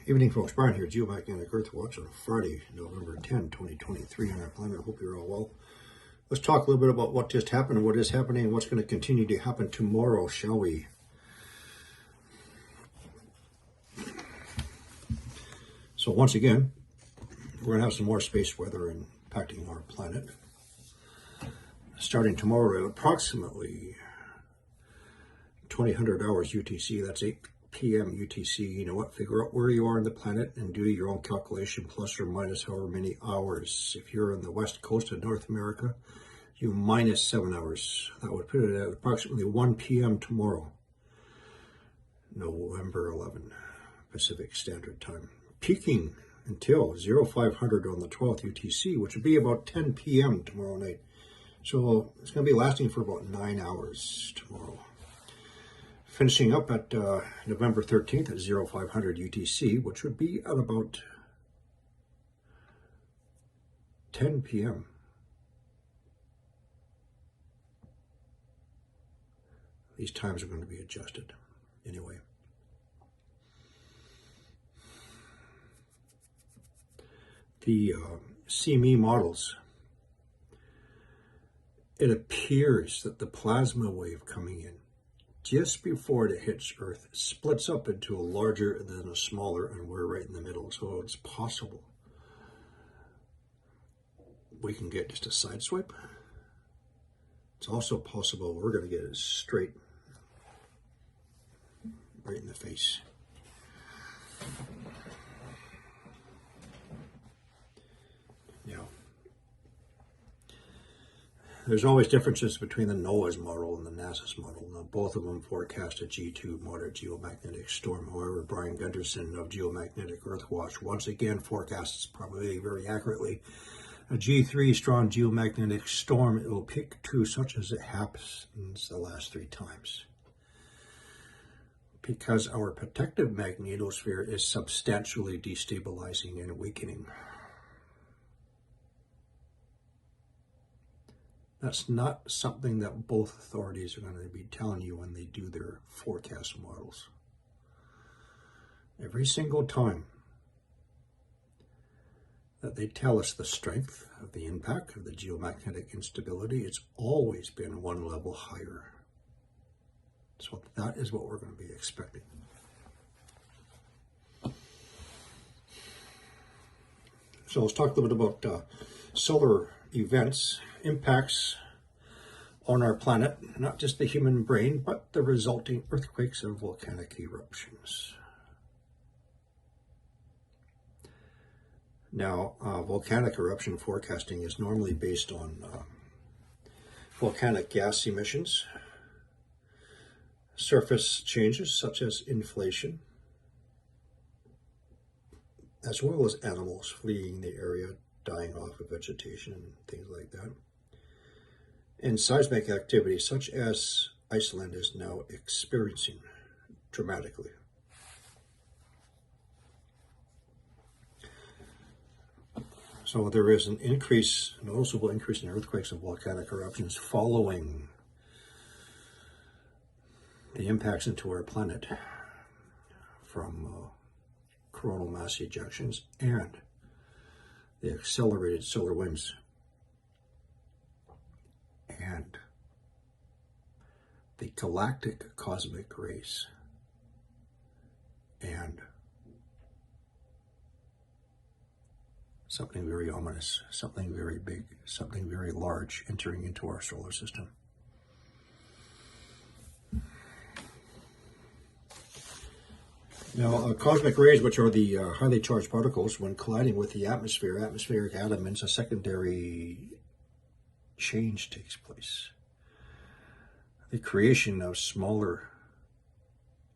Evening, folks. Brian here, Geomagnetic Earth Watch on Friday, November 10, 2023 on our planet. I hope you're all well. Let's talk a little bit about what just happened, what is happening, and what's going to continue to happen tomorrow, shall we? So once again, we're going to have some more space weather impacting our planet. Starting tomorrow at approximately 2000 hours UTC, that's 8 p.m. UTC, you know what, figure out where you are on the planet and do your own calculation, plus or minus however many hours. If you're on the west coast of North America, you minus 7 hours. That would put it at approximately 1 p.m. tomorrow, November 11, Pacific Standard Time. Peaking until 0500 on the 12th UTC, which would be about 10 p.m. tomorrow night. So it's going to be lasting for about 9 hours tomorrow. Finishing up at November 13th at 0500 UTC, which would be at about 10 p.m. These times are going to be adjusted anyway. The CME models, it appears that the plasma wave coming in just before it hits Earth splits up into a larger and then a smaller, and we're right in the middle. So it's possible we can get just a side swipe. It's also possible we're going to get it straight right in the face. Now, there's always differences between the NOAA's model and the NASA's model. Now, both of them forecast a G2 moderate geomagnetic storm. However, Brian Gunderson of Geomagnetic Earth Watch once again forecasts, probably very accurately, a G3 strong geomagnetic storm. It will pick 2, such as it happens the last 3 times. Because our protective magnetosphere is substantially destabilizing and weakening. That's not something that both authorities are going to be telling you when they do their forecast models. Every single time that they tell us the strength of the impact of the geomagnetic instability, it's always been 1 level higher. So that is what we're going to be expecting. So let's talk a little bit about solar events, impacts on our planet, not just the human brain, but the resulting earthquakes and volcanic eruptions. Now, volcanic eruption forecasting is normally based on volcanic gas emissions, surface changes such as inflation, as well as animals fleeing the area, dying off of vegetation and things like that. And seismic activity such as Iceland is now experiencing dramatically. So there is an increase, a noticeable increase in earthquakes and volcanic eruptions following the impacts into our planet from coronal mass ejections and the accelerated solar winds and the galactic cosmic rays and something very ominous, something very big, something very large entering into our solar system. Now, cosmic rays, which are the highly charged particles, when colliding with the atmospheric elements, a secondary change takes place. The creation of smaller,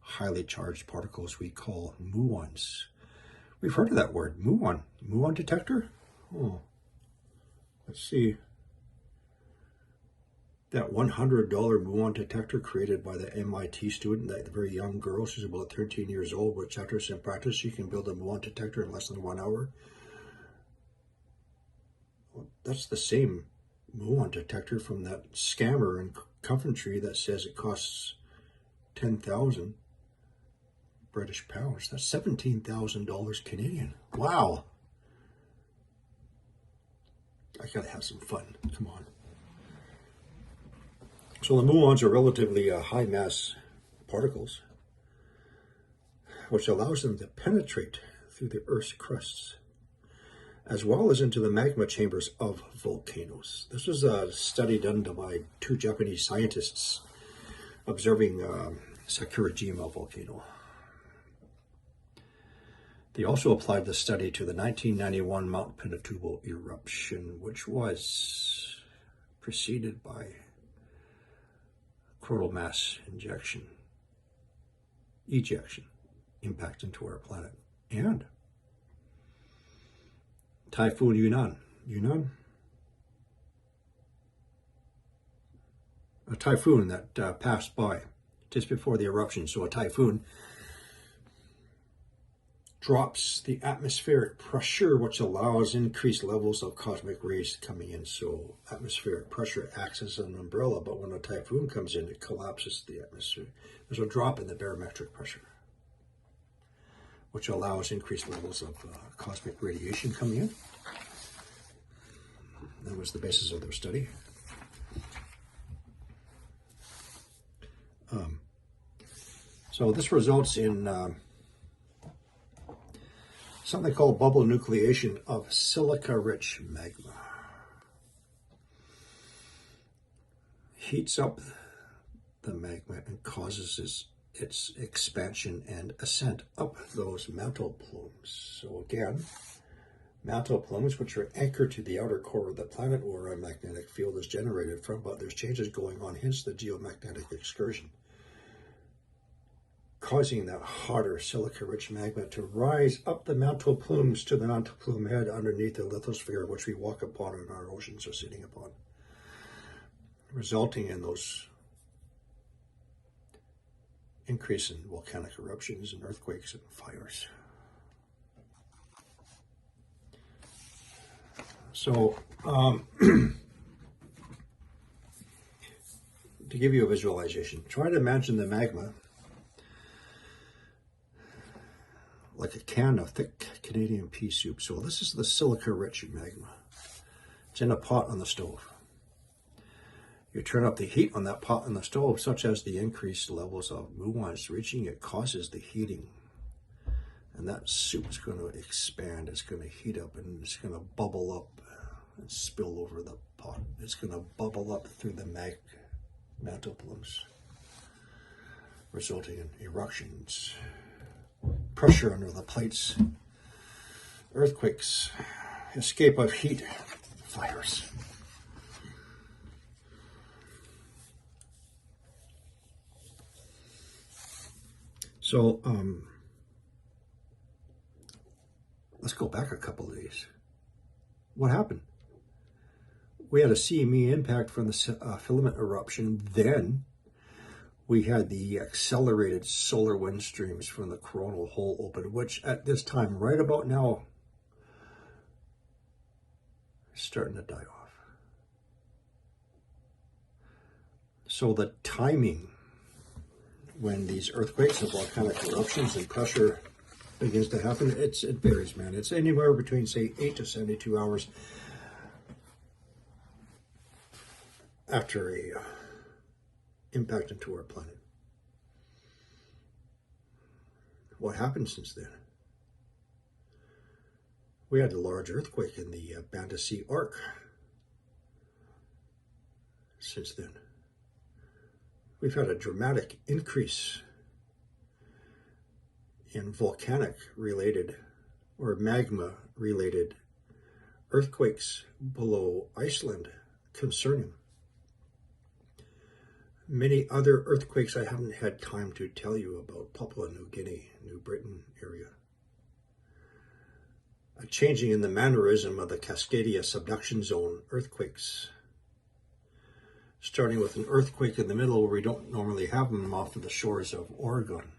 highly charged particles we call muons. We've heard of that word, muon. Muon detector? Oh, let's see. That $100 muon detector created by the MIT student, that very young girl, she's about 13 years old, which after some practice, she can build a muon detector in less than 1 hour. Well, that's the same muon detector from that scammer in Coventry that says it costs $10,000 British pounds. That's $17,000 Canadian. Wow. I gotta have some fun. Come on. So the muons are relatively high mass particles, which allows them to penetrate through the Earth's crusts, as well as into the magma chambers of volcanoes. This was a study done by two Japanese scientists observing Sakurajima volcano. They also applied the study to the 1991 Mount Pinatubo eruption, which was preceded by coronal mass ejection, impact into our planet, and Typhoon Yunnan, a typhoon that passed by just before the eruption. So a typhoon drops the atmospheric pressure, which allows increased levels of cosmic rays coming in. So atmospheric pressure acts as an umbrella, but when a typhoon comes in, it collapses the atmosphere. There's a drop in the barometric pressure, which allows increased levels of cosmic radiation coming in. That was the basis of their study. So this results in something called bubble nucleation of silica-rich magma. Heats up the magma and causes its expansion and ascent up those mantle plumes. So again, mantle plumes, which are anchored to the outer core of the planet where a magnetic field is generated from, but there's changes going on, hence the geomagnetic excursion, causing that hotter silica-rich magma to rise up the mantle plumes to the mantle plume head underneath the lithosphere, which we walk upon and our oceans are sitting upon, resulting in those increase in volcanic eruptions and earthquakes and fires. So, to give you a visualization, try to imagine the magma like a can of thick Canadian pea soup. So this is the silica-rich magma. It's in a pot on the stove. You turn up the heat on that pot on the stove, such as the increased levels of muons reaching it causes the heating. And that soup is going to expand. It's going to heat up and it's going to bubble up and spill over the pot. It's going to bubble up through the mantle plumes, resulting in eruptions, pressure under the plates, earthquakes, escape of heat, fires. So let's go back a couple of days. What happened? We had a CME impact from the filament eruption. Then we had the accelerated solar wind streams from the coronal hole open, which at this time, right about now, is starting to die off. So the timing when these earthquakes and volcanic eruptions and pressure begins to happen, it varies, man. It's anywhere between, say, 8 to 72 hours after a impact into our planet. What happened since then? We had a large earthquake in the Banda Sea Arc since then. We've had a dramatic increase in volcanic-related or magma-related earthquakes below Iceland concerning. Many other earthquakes I haven't had time to tell you about, Papua New Guinea, New Britain area. A changing in the mannerism of the Cascadia subduction zone earthquakes, starting with an earthquake in the middle where we don't normally have them off of the shores of Oregon.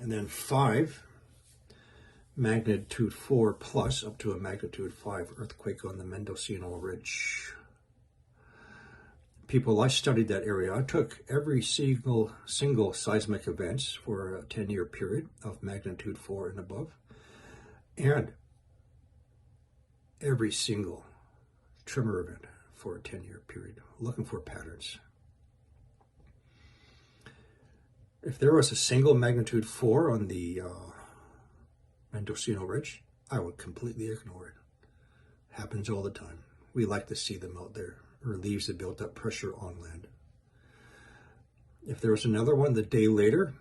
And then 5, magnitude 4 plus, up to a magnitude 5 earthquake on the Mendocino Ridge. people, I studied that area. I took every single seismic events for a 10-year period of magnitude 4 and above, and every single tremor event for a 10-year period, looking for patterns. If there was a single magnitude 4 on the Mendocino Ridge, I would completely ignore it. Happens all the time. We like to see them out there. Relieves the built up pressure on land. If there was another one the day later,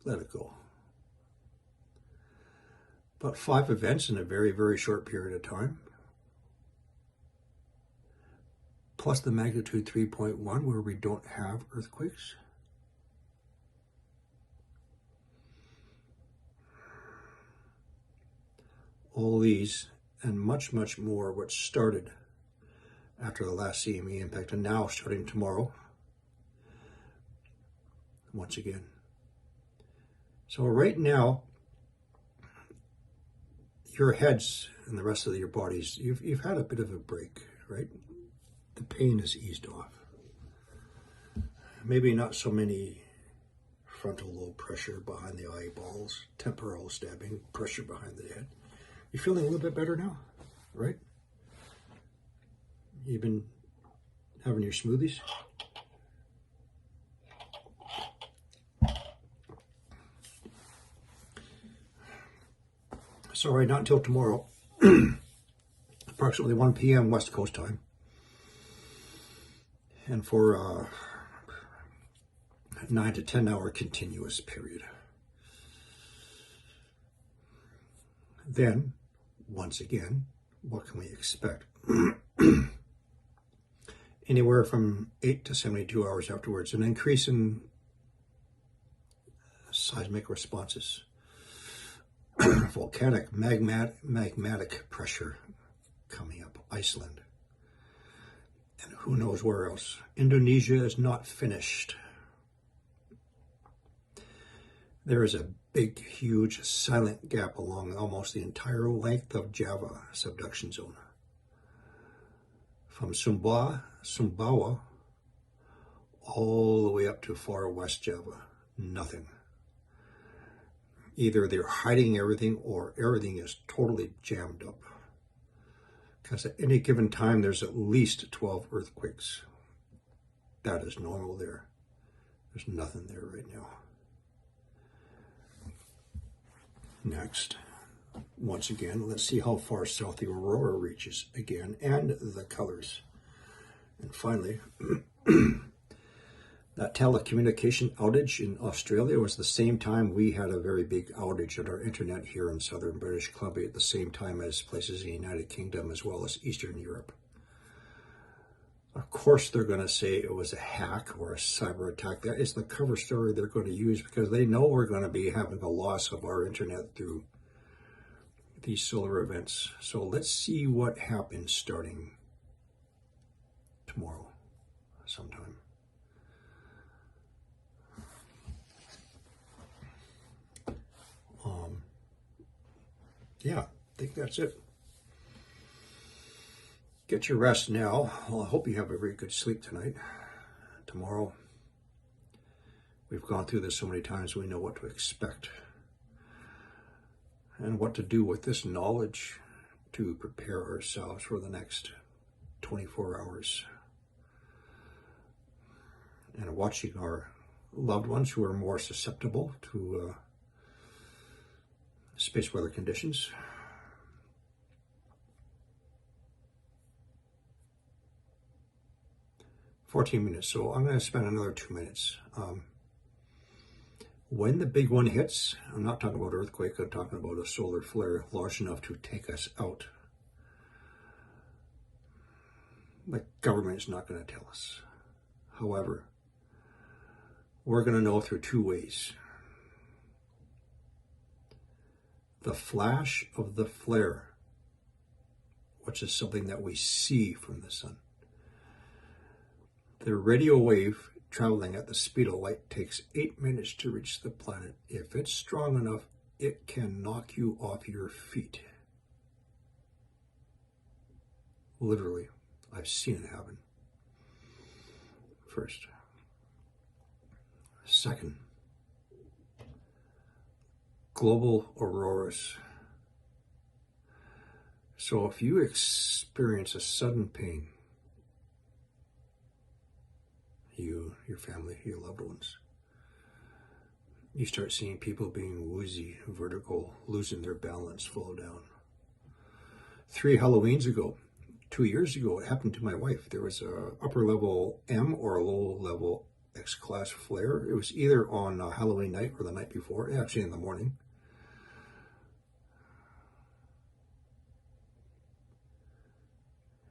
let it go. But 5 events in a very, very short period of time, plus the magnitude 3.1 where we don't have earthquakes. All these and much, much more, which started after the last CME impact and now starting tomorrow, once again. So right now, your heads and the rest of your bodies, you've had a bit of a break, right? The pain is eased off. Maybe not so many frontal lobe pressure behind the eyeballs, temporal stabbing, pressure behind the head. You're feeling a little bit better now, right? You've been having your smoothies. So right, not until tomorrow, approximately 1 p.m. West Coast time. And for a 9 to 10 hour continuous period. Then, once again, what can we expect? Anywhere from 8 to 72 hours afterwards, an increase in seismic responses. Volcanic, magmatic pressure coming up, Iceland, and who knows where else. Indonesia is not finished. There is a big, huge, silent gap along almost the entire length of Java subduction zone. From Sumbawa, all the way up to far west Java, nothing. Either they're hiding everything or everything is totally jammed up. Because at any given time, there's at least 12 earthquakes. That is normal there. There's nothing there right now. Next, once again, let's see how far south the aurora reaches again and the colors. And finally, that telecommunication outage in Australia was the same time we had a very big outage at our internet here in southern British Columbia at the same time as places in the United Kingdom as well as Eastern Europe. Of course, they're going to say it was a hack or a cyber attack. That is the cover story they're going to use because they know we're going to be having a loss of our internet through these solar events. So let's see what happens starting tomorrow sometime. Yeah, I think that's it. Get your rest now. Well, I hope you have a very good sleep tonight. Tomorrow, we've gone through this so many times, we know what to expect and what to do with this knowledge to prepare ourselves for the next 24 hours. And watching our loved ones who are more susceptible to space weather conditions. $14 minutes, so I'm going to spend another 2 minutes. When the big one hits, I'm not talking about earthquake, I'm talking about a solar flare large enough to take us out. The government is not going to tell us. However, we're going to know through 2 ways. The flash of the flare, which is something that we see from the sun. The radio wave traveling at the speed of light takes 8 minutes to reach the planet. If it's strong enough, it can knock you off your feet. Literally, I've seen it happen. first. Second, global auroras. So if you experience a sudden pain, you, your family, your loved ones, you start seeing people being woozy, vertical, losing their balance, fall down. 3 Halloweens ago, 2 years ago, it happened to my wife. There was a upper level M or a low level X-class flare. It was either on Halloween night or the night before, actually in the morning.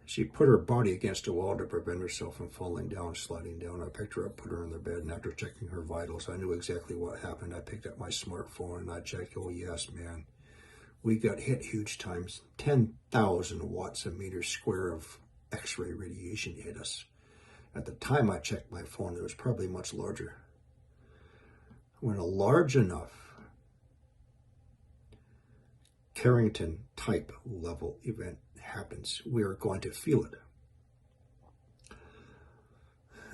She put her body against a wall to prevent herself from falling down, sliding down. I picked her up, put her in the bed, and after checking her vitals, I knew exactly what happened. I picked up my smartphone and I checked. Oh yes, man, we got hit huge times. 10,000 watts a meter square of X-ray radiation hit us. At the time I checked my phone, it was probably much larger. When a large enough Carrington type level event happens, we are going to feel it.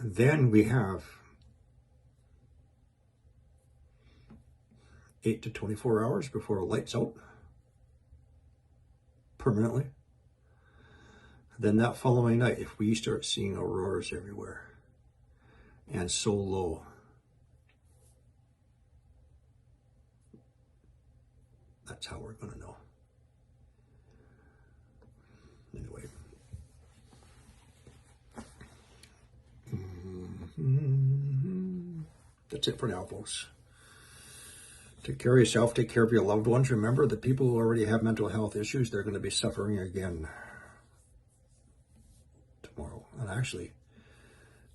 Then we have 8 to 24 hours before lights out permanently. Then that following night, if we start seeing auroras everywhere and so low, that's how we're going to know. Anyway. That's it for now, folks. Take care of yourself, take care of your loved ones. Remember, the people who already have mental health issues, they're going to be suffering again tomorrow. And actually,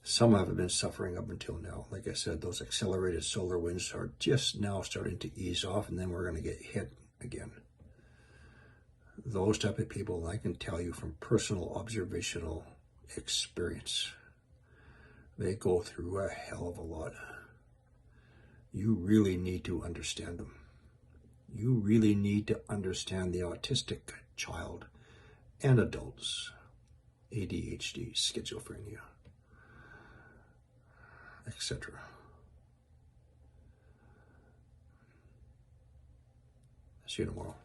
some have been suffering up until now. Like I said, those accelerated solar winds are just now starting to ease off, and then we're going to get hit again. Those type of people, I can tell you from personal observational experience, they go through a hell of a lot. You really need to understand them. You really need to understand the autistic child and adults, ADHD, schizophrenia, etc. See you tomorrow.